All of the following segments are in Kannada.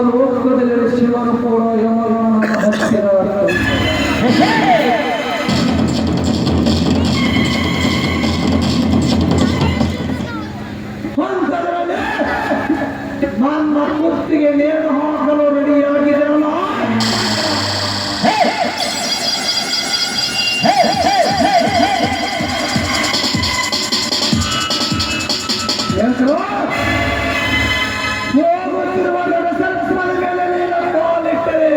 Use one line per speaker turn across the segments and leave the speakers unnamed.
ಲೋಕದಲ್ಲಿ ಶಿವನ ಕೂಡ ಹತ್ತಿರ ನನ್ನ ಕುತ್ತಿಗೆ ನೇಣು ಹಾಕಲು ರೆಡಿಯಾಗಿದೆಯಲ್ಲ ಹೋಗುತ್ತಿರುವ ಸರಸ್ವರ ಮೇಲೆ ನೀನು ಕಾಲಿಟ್ಟರೆ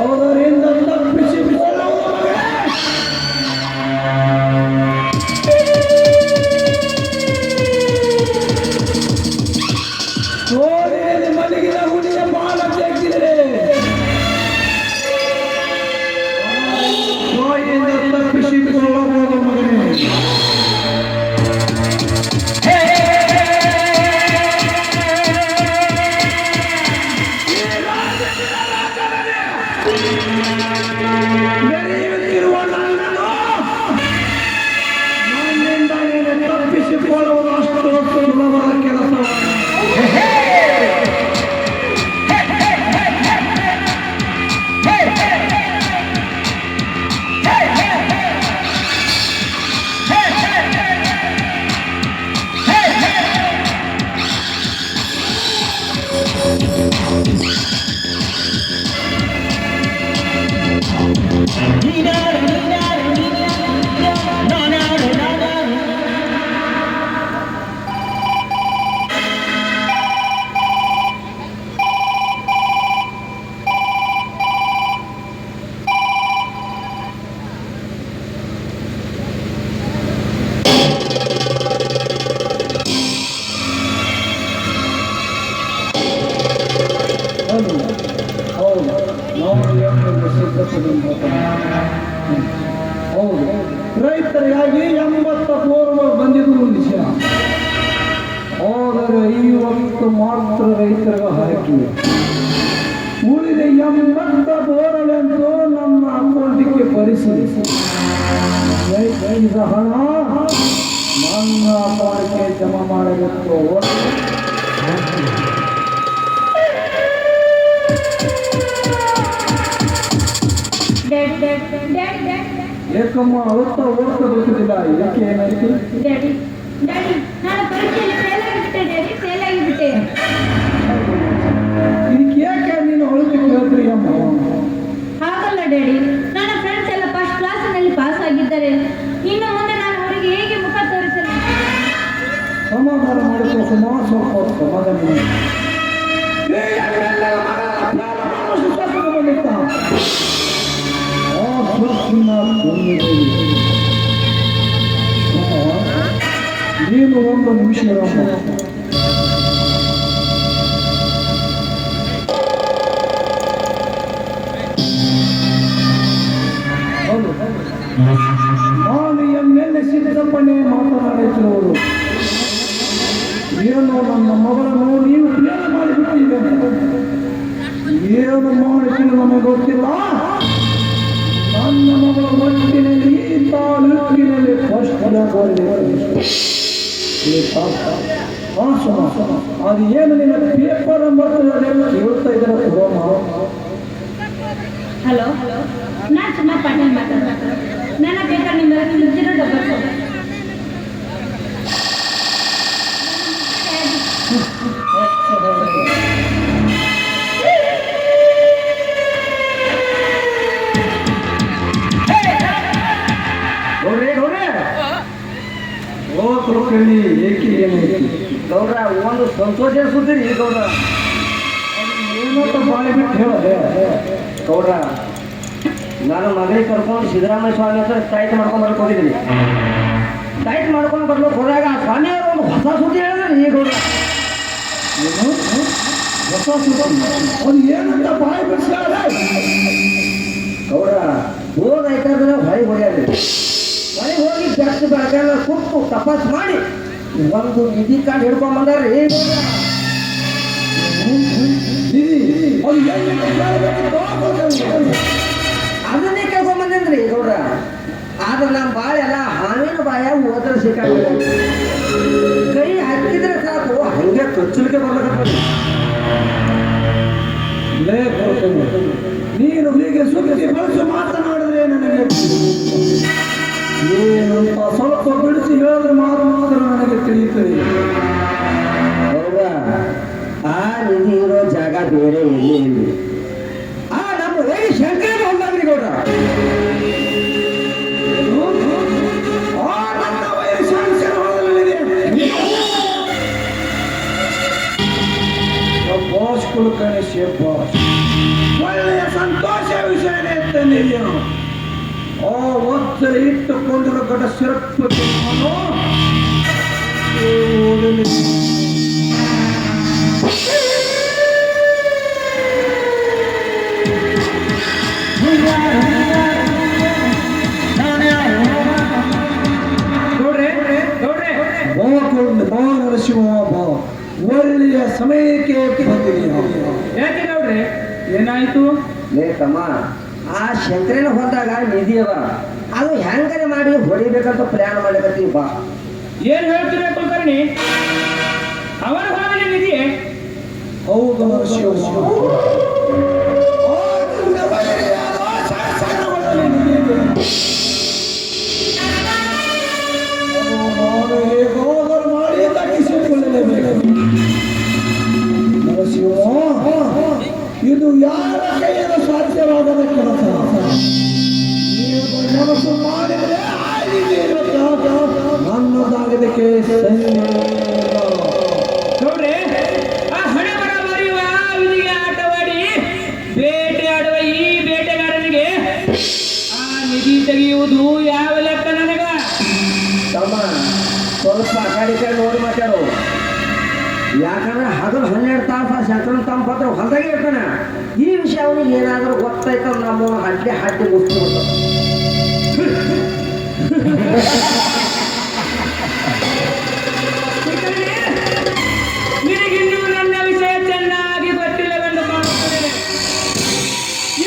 ಅವರಿಂದ ತಪ್ಪಿಸಿಕೊಳ್ಳುವವರೇ ಸೋಲಿನಲ್ಲಿ ಮಲಗಿದ ಹುಲಿಯ ಬಾಲ ತೆಗೆದಿದೆ ಸೋಯಿಂದ ತಪ್ಪಿಸಿಕೊಳ್ಳಬಹುದು ಮಗನೇ ನಡೆಯುತ್ತಿರುವ ನನ್ನನ್ನು ನನ್ನಿಂದ ನೀನು ತಪ್ಪಿಸಿಕೊಳ್ಳುವುದು ಅಷ್ಟು ಸುಲಭದ ಕೆಲಸ ಹೌದು ರೈತರಿಗಾಗಿ 80 ಪೂರ್ವ ಬಂದಿದ್ದು ವಿಷಯ ಆದರೆ 50 ಮಾತ್ರ ರೈತರಿಗೆ ಹಾಕಿವೆ ಉಳಿದ 80 ಬೋರಲೆಂದು ನಮ್ಮ ಅಕೌಂಟಿಗೆ ಪರಿಶೀಲಿಸಿ ರೈತ ಹಣ ನನ್ನ ಅಕೌಂಟ್ಗೆ ಜಮಾ ಮಾಡಬೇಕು ಏಕಮ್ಮ ಅಳುತ್ತಾ ಓಡ್ತಾ ಗೊತ್ತಿಲ್ಲ ಯಾಕೆ ಏನಾಯ್ತು ಇದಕ್ಕೆ ಯಾಕೆ ನೀನು ಅಳುತ್ತಾ ಕೇಳ್ತೀರಿ ಅಮ್ಮ
ಹಾಗಲ್ಲ ಡ್ಯಾಡಿ ನನ್ನ ಫ್ರೆಂಡ್ಸ್ ಎಲ್ಲ ಫಸ್ಟ್ ಕ್ಲಾಸಿನಲ್ಲಿ ಪಾಸ್ ಆಗಿದ್ದಾರೆ ಇನ್ನು ಮುಂದೆ ನಾನು ಅವರಿಗೆ ಹೇಗೆ ಮುಖ ತೋರಿಸಲಿ
ಸಮಾಧಾನ ಮಾಡಿಕೊಂಡು ಸುಮಾರು ಸ್ವಲ್ಪ ಸಮಾಧಾನ ನೀನು ಒಂದು ನಿಮಿಷ ನಾನು ಎಮ್ಮೆಲ್ಲೆ ಸಿದ್ದಪ್ಪನೇ ಮಾತನಾಡುತ್ತಿರುವುದು ಏನು ನನ್ನ ಮಗಳನ್ನು ನೀವು ಏನು ಮಾಡಿಬಿಟ್ಟಿದೆ ಏನು ಮಾಡಿದ್ದೀನಿ ನಮಗೆ ಗೊತ್ತಿಲ್ಲ ನನ್ನ ಮಗಳ ಒಟ್ಟಿನಲ್ಲಿ ತಾಲೂಕಿನಲ್ಲಿ ಫಸ್ಟ್ ಅದು ಏನು ನಿನ್ನ ಪೇಪರ್ ಹೇಳ್ತಾ ಇದ್ದಾರೆ
ಹಲೋ ನಾನು ಸುಮ್ಮನೆ ಪಾಟೀಲ್ ಮಾತಾಡ್ತಾರೆ ನನ್ನ ಬೇಕಾದ್ರೆ ನಿಮ್ಮ ಮುಚ್ಚಿರೋ ಡಬ್ಬರ್
ಕೇಳಿ ಏಕೆ ಏನೈತಿ ಗೌಡ್ರ ಒಂದು ಸಂತೋಷ ಸುದ್ದಿರಿ ಗೌಡ್ರ ಏನಂತ ಬಾಯಿ ಬಿಟ್ಟು ಹೇಳದೆ ಗೌಡ್ರ ನಾನು ಮಗಳಿಗೆ ಕರ್ಕೊಂಡು ಸಿದ್ದರಾಮಯ್ಯ ಸ್ವಾಮಿ ಹತ್ರ ಟೈಟ್ ಮಾಡ್ಕೊಂಡು ಬರ್ಲಿಕ್ಕೆ ಹೋಗಿದ್ದೀನಿ. ಟೈಟ್ ಮಾಡ್ಕೊಂಡು ಬರ್ಲಿಕ್ಕೆ ಹೋದಾಗ ಆ ಸ್ವಾಮಿಯವರು ಒಂದು ಹೊಸ ಸುದ್ದಿ ಹೇಳಿದ್ರೆ ಈಗ ಹೊಸ ಸುದ್ದಿ ಅದು ಏನಂತ ಬಾಯಿ ಬಿಡಿಸ್ಯಾರ ಗೌಡ ಹೋದಾಯ್ತಾದ್ರೆ ಹೊರಗೆ ಹೋಗ್ಯಾರಿ. ಹೊರಗೆ ಹೋಗಿ ಬೆಟ್ಟ ಬೆಳಗಾಲ ಕುಟ್ಟು ತಪಾಸ್ ಮಾಡಿ ಒಂದು ನಿಧಿ ಕಾರ್ಡ್ ಹಿಡ್ಕೊಂಡ್ ಬಂದಾರ್ರಿ. ಅದನ್ನೇ ಕೇಳ್ಕೊಂಬಂದೇನ್ರಿ ಗೌಡ್ರ. ಆದ್ರೆ ನಮ್ಮ ಬಾಳೆ ಎಲ್ಲ ಹಾವಿನ ಬಾಯ ಹೋದ್ರೆ ಸಿಕ್ಕಾಗ ಕೈ ಹಾಕಿದ್ರೆ ಸಾಕು ಹಂಗೆ ಕಚ್ಚಲಿಕ್ಕೆ ಬರ್ಬೇಕಂತ. ನೀನು ಹೀಗೆ ಸುದ್ದಿ ಬಳಸಿ ಮಾತನಾಡಿದ್ರೆ ನನಗೆ ಏನಂತ ಸ್ವಲ್ಪ ಬಿಡಿಸಿ ಹೇಳಿದ್ರೆ ಮಾತ್ರ ನನಗೆ ತಿಳಿಯುತ್ತದೆ. ಹೌದಾ? ಆ ನಿಧಿ ಇರೋ ಜಾಗ ಬೇರೆ ಎಲ್ಲಿ ಇಲ್ಲ. ಆ ನಮ್ಮ ಹೇಗೆ ಶಂಕರ ಹೊಂದಾಗ್ರಿ ಗೌಡ್ರ. ಬಾಸ್ ಕುಲಕರ್ಣಿ ಬಾಸ್ ಒಳ್ಳೆಯ ಸಂತೋಷ ವಿಷಯನೇ ತಂದಿದ್ದೀನು. ಆ ಒತ್ತಡ ಇಟ್ಟುಕೊಂಡಿರೋ ಗಡ ಸಿರಪ್ಪಕ್ಕೆ ನರಸಿಂಹ ಒಳ್ಳೆಯ ಸಮಯಕ್ಕೆ ಬಂದಿದ್ದೀಯ.
ಯಾಕೆ ನೋಡ್ರಿ ಏನಾಯ್ತು?
ಲೇ ತಮ್ಮ, ಆ ಶಂಕರನ ಹೊಂದಾಗ ನಿಧಿ ಅದ, ಅದು ಹೆಂಗನೆ ಮಾಡಿ ಹೊಡಿಬೇಕಂತ ಪ್ಲಾನ್ ಮಾಡಕತ್ತೀವಿ ಬಾ.
ಏನ್ ಹೇಳ್ತೀರ ಕುಲಕರ್ಣಿ? ಅವರ ಹೊರಗಡೆ ನಿಧಿ?
ಹೌದು ನರಸಿಂಹ. ಇದು ಯಾರ ಕೈಯಲ್ಲಿ ಸಾಧ್ಯವಾಗದ ಕೆಲಸ. ಮನಸ್ಸು ಮಾಡಿದರೆ ನನ್ನದಾಗದಕ್ಕೆ
ನೋಡ್ರಿ, ಆ ಹಣೆ ಬರ ಬರೆಯುವ ಅವನಿಗೆ ಆಟವಾಡಿ ಬೇಟೆ ಆಡುವ ಈ ಬೇಟೆಗಾರನಿಗೆ ಆ ನಿಧಿ ತೆಗೆಯುವುದು ಯಾವ ಲೆಕ್ಕ ನನಗ?
ತಮ್ಮ ಸ್ವಲ್ಪ ಕಡೆ ನೋಡಿ ಮಾತಾಡು. ಯಾಕಂದ್ರೆ ಹಗಲು 12 ತಾಸು ಶಂಕರನ ತಮ್ಮ ಪತ್ರ ಹೊಲದಾಗೆ ಇರ್ತಾನೆ. ಈ ವಿಷಯ ಅವನಿಗೆ ಏನಾದರೂ ಗೊತ್ತಾಯ್ತು ನಮ್ಮ ಹಡ್ಡೆ ಮುಗಿಸ್ತು.
ನಿನಗಿನ್ನೂ ನನ್ನ ವಿಷಯ ಚೆನ್ನಾಗಿ ಗೊತ್ತಿಲ್ಲವೆಂದು ಕಾಣುತ್ತದೆ.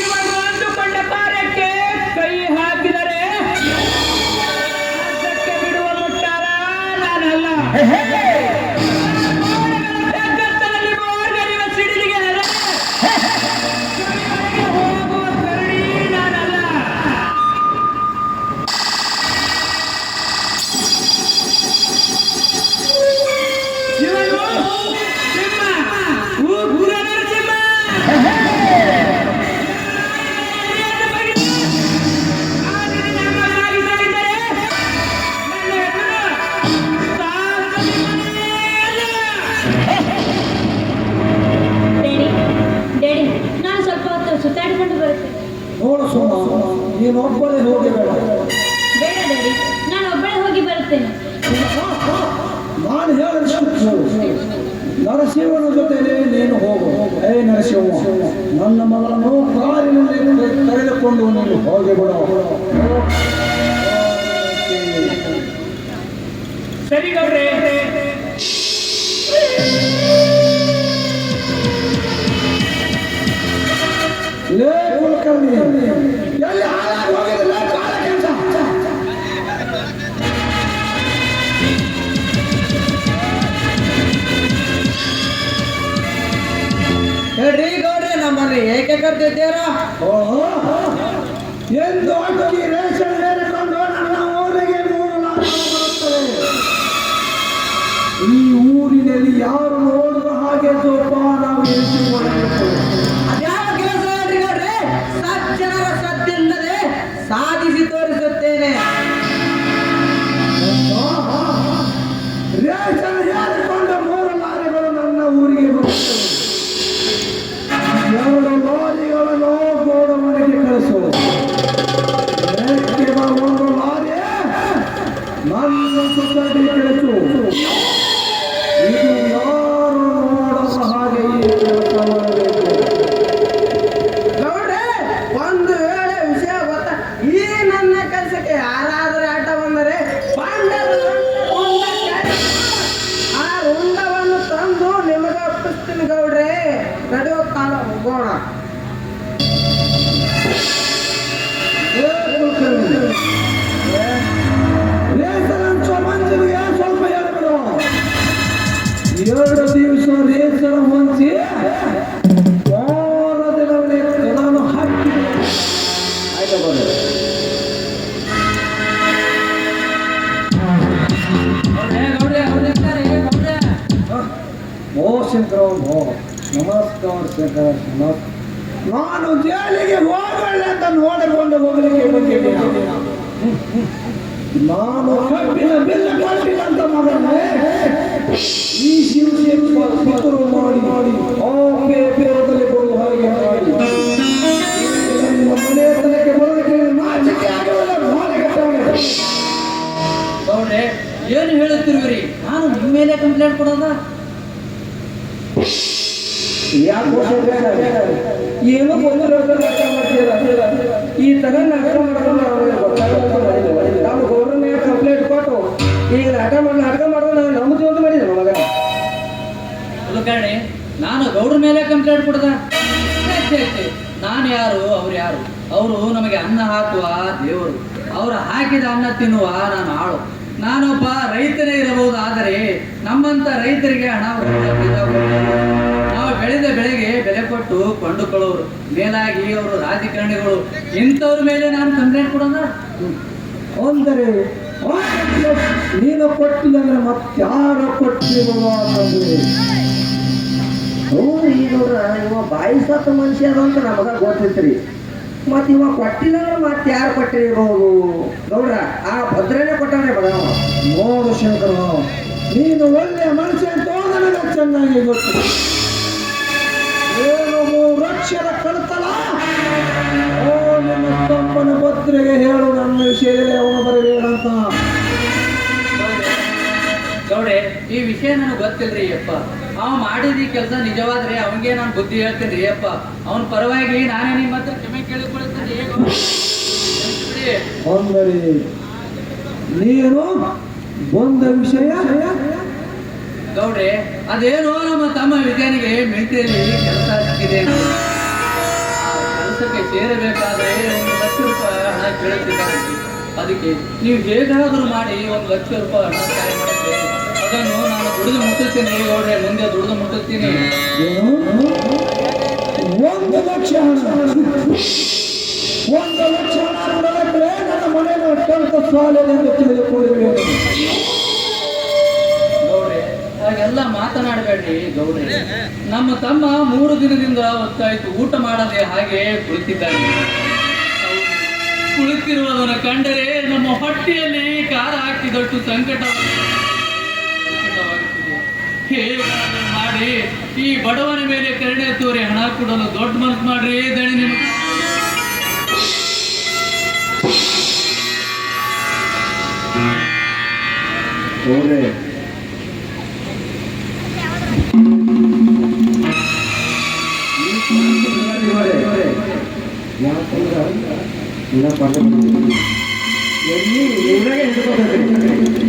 ಇವಾಗ ಅಂದುಕೊಂಡ ಕಾರ್ಯಕ್ಕೆ ಕೈ ಹಾಕಿದರೆ ಅದಕ್ಕೆ ಬಿಡುವ ಮುಟ್ಟಾರ ನಾನಲ್ಲ.
ನೀನೊಬ್ಬಳೇ ಹೋಗಿ ಬೇಡ.
ಬೇಡ ಡ್ಯಾಡಿ, ನಾನು ಒಬ್ಬಳೇ ಹೋಗಿ ಬರುತ್ತೇನೆ.
ನಾನು ಹೇಳಿದಷ್ಟು ನರಸಿಂಹನ ಜೊತೆಲೆ ನೀನು ಹೋಗು. ನರಸಿಂಹ, ನನ್ನ ಮಗಳನ್ನು ಕಾರಿನಲ್ಲಿ ಕರೆದುಕೊಂಡು ನೀನು ಹೋಗಿಬಿಡ.
ಸರಿ ಗೌಡ್ರೆ.
ಲೇ ಕುಲಕರ್ಣಿ, ಎಲ್ಲಿ ಹಾಳಾಗಿ ಹೋಗಿದಿಲ್ಲ ಕಾಲ ಕೆಲಸ.
ಹೇಳ್ರಿ ಗೌಡ್ರೆ, ನಮ್ಮಲ್ಲಿ ಏಕೆ ಕರ್ತಿದ್ದೀರಾ?
ಎಂದು ಅಕ್ಕಿ ರೇಷನ್ ಏರಿಕೊಂಡು ನನ್ನ ಊರಿಗೆ 3 ಲಕ್ಷ ಬರುತ್ತದೆ. ಈ ಊರಿನಲ್ಲಿ ಯಾರು ನೋಡುವ ಹಾಗೆ ಜೋಪಾನ ಇರಿಸಿಕೊಳ್ಳಬೇಕು.
ಅದ್ಯಾವ ಕೆಲಸ ಹೇಳ್ರಿ ಗೌಡ್ರೆ? ಸಜ್ಜನರ ಸದ್ದಿಲ್ಲದೆ ಸಾಧಿಸಿ ತೋರಿಸುತ್ತೇನೆ.
ರೇಷನ್ ಏರಿಕೊಂಡ 3 ಲಾರಿಗಳು ನನ್ನ ಊರಿಗೆ ಬರುತ್ತವೆ. 2 ಲಾರಿಗಳನ್ನು ಗೋಡಮನೆಗೆ ಕಳಿಸು. ಓ ಶಂಕರ ಓ ನಮಸ್ಕಾರ ಶಂಕರ ನಮಸ್ಕಾರ. ನಾನು ಜೈಲಿಗೆ ಹೋಗಲ್ಲ ಅಂತ ನೋಡಿಕೊಂಡು ಹೋಗಲಿಕ್ಕೆ ಬಂದಿದ್ದೀನಿ. ನಾನು ಕಬ್ಬಿನ ಬೆಲ್ಲ ಕಟ್ಟಿಲ್ಲ ಅಂತ ಮಗನೇ ಈ ಶಿವರು ಮಾಡಿ ಆ ಪೇಪರದಲ್ಲಿ ಕೊಡುವ ಹಾಗೆ ಮಾಡಿ ನಿಮ್ಮ ಮನೆ ತನಕ ಬರೋದಕ್ಕೆ ನಾಚಿಕೆ ಆಗಲ್ಲ.
ಗೌಡ್ರೆ ಏನು ಹೇಳುತ್ತಿರುವಿರಿ? ನಾನು ನಿಮ್ಮ ಮೇಲೆ ಕಂಪ್ಲೇಂಟ್ ಕೊಡೋದ?
ಯಾಕೆ ಏನೋ ಈ ತರ ನಾಟಕ ಮಾಡೋದು ನಾವು ಗೌರ್ಮೆಂಟ್ ಕಂಪ್ಲೇಂಟ್ ಕೊಟ್ಟು ಈಗ ನಾಟಕ ಮಾಡೋದು ನಾವು ನಮ್ಮ ಜೀವನ ಮಾಡಿದ್ರು ಮಗ.
ಕುಲಕರ್ಣಿ, ನಾನು ಗೌಡ್ರ ಮೇಲೆ ಕಂಪ್ಲೇಂಟ್ ಕೊಡದ? ನಾನು ಯಾರು, ಅವ್ರು ಯಾರು? ಅವರು ನಮಗೆ ಅನ್ನ ಹಾಕುವ ದೇವರು. ಅವರು ಹಾಕಿದ ಅನ್ನ ತಿನ್ನುವ ನಾನು ಆಳು. ನಾನೊಬ್ಬ ರೈತನೇ ಇರಬಹುದು, ಆದರೆ ನಮ್ಮಂತ ರೈತರಿಗೆ ಹಣ ನಾವು ಬೆಳೆದ ಬೆಳೆಗೆ ಬೆಲೆ ಕೊಟ್ಟು ಕೊಂಡುಕೊಳ್ಳೋರು. ಮೇಲಾಗಿ ಅವರು ರಾಜಕಾರಣಿಗಳು, ಇಂಥವ್ರ ಮೇಲೆ ನಾನು ಕಂಪ್ಲೇಂಟ್ ಕೊಡೋಣ?
ಅಂದರೆ ನೀನು ಕೊಟ್ಟಿಲ್ಲ ಅಂದ್ರೆ ಮತ್ತಾರ ಕೊಟ್ಟಿರುವ ಈಗ ಇವ ಬಾಯಿ ಸತ್ತ ಮನುಷ್ಯ ಅದ ಅಂತ ನಮಗ ಗೊತ್ತಿತ್ರಿ. ಮತ್ ಇವ ಕೊಟ್ಟಿಲ್ಲ ಅಂದ್ರೆ ಮತ್ತೆ ಯಾರು ಕೊಟ್ಟಿರ್ಬೋದು? ಗೌಡ್ರ ಆ ಭದ್ರನೇ ಕೊಟ್ಟಾನೆ ಬಡ. ನೋಡು ಶಂಕರ, ನೀನು ಒಳ್ಳೆಯ ಮನುಷ್ಯ ಅಂತ ನನಗೆ ಚೆನ್ನಾಗಿ ಗೊತ್ತು. ಏನು 3 ಅಕ್ಷರ ಕಳ್ತಲ್ಲ? ಓ ನಿಮ್ಮ ತಮ್ಮನ ಭದ್ರೆಗೆ ಹೇಳು ನನ್ನ ವಿಷಯದಲ್ಲಿ ಅವನು ಬರಬೇಡ ಅಂತ.
ಗೌಡೆ, ಈ ವಿಷಯ ನನಗೆ ಗೊತ್ತಿಲ್ರಿ ಅಪ್ಪ. ಅವ ಮಾಡಿದ ಈ ಕೆಲಸ ನಿಜವಾದ್ರೆ ಅವನಿಗೆ ನಾನು ಬುದ್ಧಿ ಹೇಳ್ತೇನೆ ಅಪ್ಪ. ಅವನ ಪರವಾಗಿ ನಾನೇ ನಿಮ್ಮ ಹತ್ರ ಕ್ಷಮೆ ಕೇಳಿಕೊಳ್ಳುತ್ತೇನೆ.
ಅಂದರೆ ನೀನು ಬಂದ ವಿಷಯ
ಗೌಡ್ರೆ, ಅದೇನೋ ನಮ್ಮ ತಮ್ಮ ವಿಜ್ಞಾನಿಗೆ ಮಿಲಿಟರಿಯಲ್ಲಿ ಕೆಲಸ ಸಿಕ್ಕಿದೆ. ಆ ಕೆಲಸಕ್ಕೆ ಸೇರಬೇಕಾದ್ರೆ 1 ಲಕ್ಷ ರೂಪಾಯಿ ಹಣ ಕೇಳುತ್ತಿದ್ದಾರೆ. ಅದಕ್ಕೆ ನೀವು ಹೇಗಾದರೂ ಮಾಡಿ 1 ಲಕ್ಷ ರೂಪಾಯಿ ಹಣ ಸಹಾಯ ಮಾಡುತ್ತೆ. ಅದನ್ನು ನಾನು ದುಡಿದು ಮುಟ್ಟುತ್ತೇನೆ ಗೌಡ್ರೆ, ಮುಂದೆ ದುಡಿದು ಮುಟ್ಟುತ್ತೀನಿ.
1 ಲಕ್ಷ ಹಣ 1 ಲಕ್ಷ ಹಣ ಕೊಡಬೇಕಂದ್ರೆ ನನ್ನ ಮನೆಯನ್ನು ಅತ್ಯಂತ ಸಾಲದಿಂದ ತಿಳಿದುಕೊಳ್ಳಬೇಕು.
ಗೌಡ್ರೆ, ಹಾಗೆಲ್ಲ ಮಾತನಾಡಬೇಡ್ರಿ ಗೌಡ್ರೆ. ನಮ್ಮ ತಮ್ಮ 3 ದಿನದಿಂದ ಹೊತ್ತಾಯ್ತು ಊಟ ಮಾಡದೆ ಹಾಗೆ ಕುಳಿತಿದ್ದಾನೆ. ಕುಳಿತಿರುವುದನ್ನು ಕಂಡರೆ ನಮ್ಮ ಹೊಟ್ಟೆಯಲ್ಲಿ ಖಾರ ಹಾಕಿದಷ್ಟು ಸಂಕಟವಾಗುತ್ತಿದೆ. ಹೇಗಾದರೂ ಮಾಡಿ ಈ ಬಡವನ ಮೇಲೆ ಕರುಣೆ ತೋರಿ ಹಣ ಕೊಡಲು ದೊಡ್ಡ ಮನಸ್ಸು ಮಾಡ್ರಿ ದಣಿ ನಿಮಗೆ.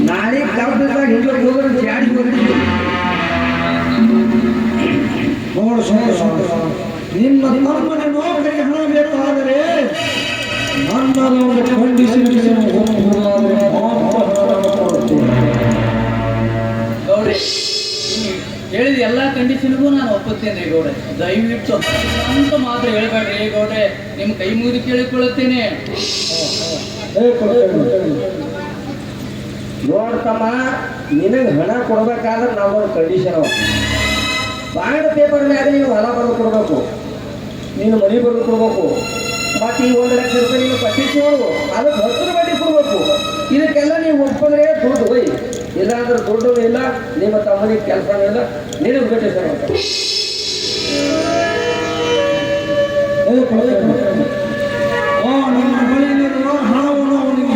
ನಾಳೆ ಕ್ಲಬ್ದಾಗ ಹಿಂಗೆ ಹೋಗೋದು ಜಾಡಿ ಹೋಗ್ತೀವಿ. ನೋಡು ನಿಮ್ಮ ತಮ್ಮನ ನೌಕರಿಗೆ ಹಣ ಬೇಕಾದರೆ ನನ್ನ ಕಂಡೀಷನ್
ಗೌಡ್ರೆ, ಹೇಳಿದ ಎಲ್ಲ ಕಂಡೀಷನ್ಗೂ ನಾನು ಒಪ್ಪುತ್ತೇನೆ ಗೌಡ್ರೆ. ದಯವಿಟ್ಟು ಅಂತ ಮಾತ್ರ ಹೇಳ್ಬೇಡ್ರಿ ಗೌಡ್ರೆ, ನಿಮ್ಮ ಕೈ ಮುಗಿದು ಕೇಳಿಕೊಳ್ಳುತ್ತೇನೆ.
ನೋಡ್ತಮ್ಮ, ನಿನಗೆ ಹಣ ಕೊಡ್ಬೇಕಾದ್ರೆ ನಾವೊಂದು ಕಂಡೀಷನ್ ಬಾಂಡ್ ಪೇಪರ್ ಮ್ಯಾಗ ನೀವು ಹೊಲ ಬರೆದು ಕೊಡ್ಬೇಕು, ನೀನು ಮನೆ ಬರೆದು ಕೊಡ್ಬೇಕು. ಮತ್ತು ಈ 1 ಲಕ್ಷ ರೂಪಾಯಿ ನೀವು ಕಟ್ಟಿಸಿ ನೋಡು, ಅದಕ್ಕೆ 10 ಬಡ್ಡಿ ಕೊಡ್ಬೇಕು. ಇದಕ್ಕೆಲ್ಲ ನೀವು ಒಪ್ಪಿದ್ರೆ ದುಡ್ಡು ಹೋಯ್, ಇಲ್ಲಾಂದ್ರೆ ದುಡ್ಡು ಇಲ್ಲ, ನಿಮ್ಮ ತಮ್ಮನಿಗೆ ಕೆಲಸನೂ ಇಲ್ಲ, ನಿನಗೆ ಬಿಟ್ಟು ಸರ್ ನನ್ನ ಬಳಿಯಲ್ಲಿರುವ ಹಣವನ್ನು ಅವನಿಗೆ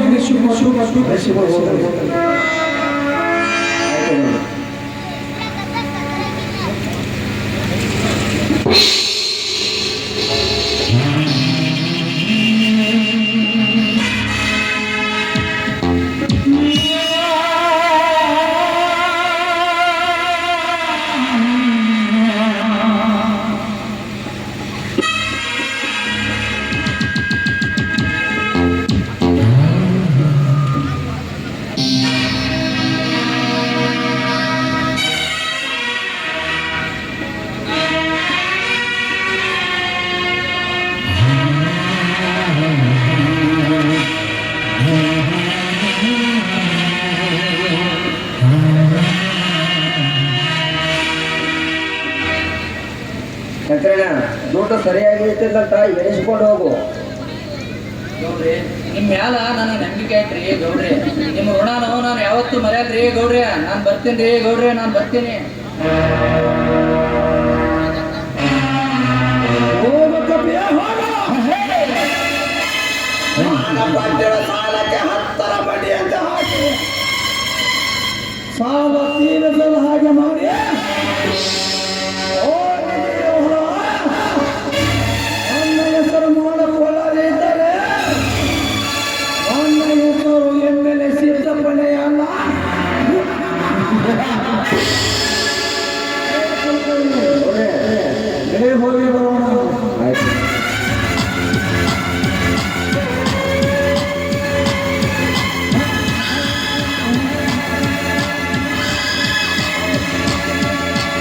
ದುಡ್ಡು ಸರಿಯಾಗಿ ಇರ್ತಿದ್ದಂತ ಎಣಿಸ್ಕೊಂಡು ಹೋಗು.
ಗೌಡ್ರಿ ನಿಮ್ ಮ್ಯಾಲ ನನಗೆ ನಂಬಿಕೆ ಐತ್ರಿ ಗೌಡ್ರಿ. ನಿಮ್ಮ ಋಣನೋ ನಾನು ಯಾವತ್ತೂ ಮರ್ಯಾದ್ರಿ ಗೌಡ್ರಿ. ನಾನು ಬರ್ತೀನಿ ರೀ ಗೌಡ್ರಿ, ನಾನು ಬರ್ತೀನಿ.
ಹೋಗಕ್ಕಪ್ಪಿ, ಹೋಗು. ಬಡ್ಡಿಯ ಸಾಲಕ್ಕೆ 10ರ ಬಡ್ಡಿ ಅಂತ ಹಾಕಿ ಸಾಲ ತೀರಿಸಲು ಹಾಗೆ ಮಾಡಿ